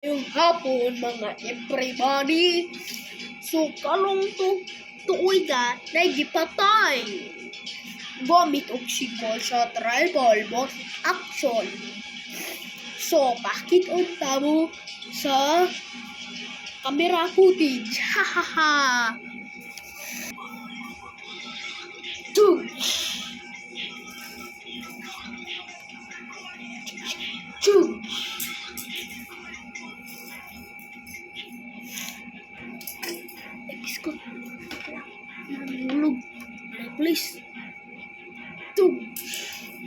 Yung hapon mga everybody. So kalong tuoy ka nagipatay. Gamit og simbol sa tribal both action. So bakit unta mo sa camera footage? Hahaha. Chug. Chug. Epis ko. Nalulog. Please. Chug.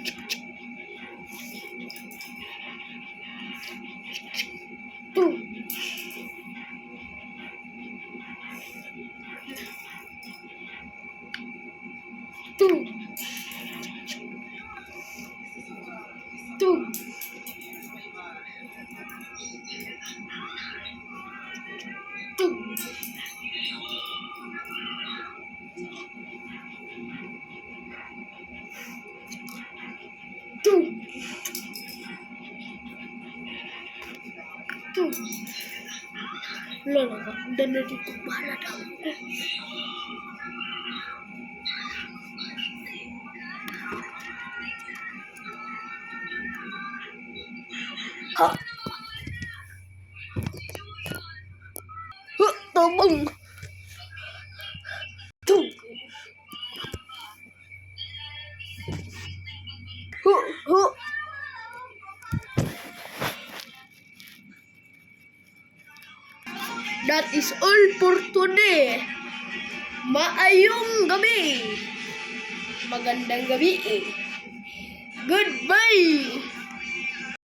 Chug. Chug. Chug. Chug. Chug. Chug. Lola, dan dari kepala daun. Ha? Tolong. Tuh. That is all for today. Maayong gabi. Magandang gabi. Goodbye.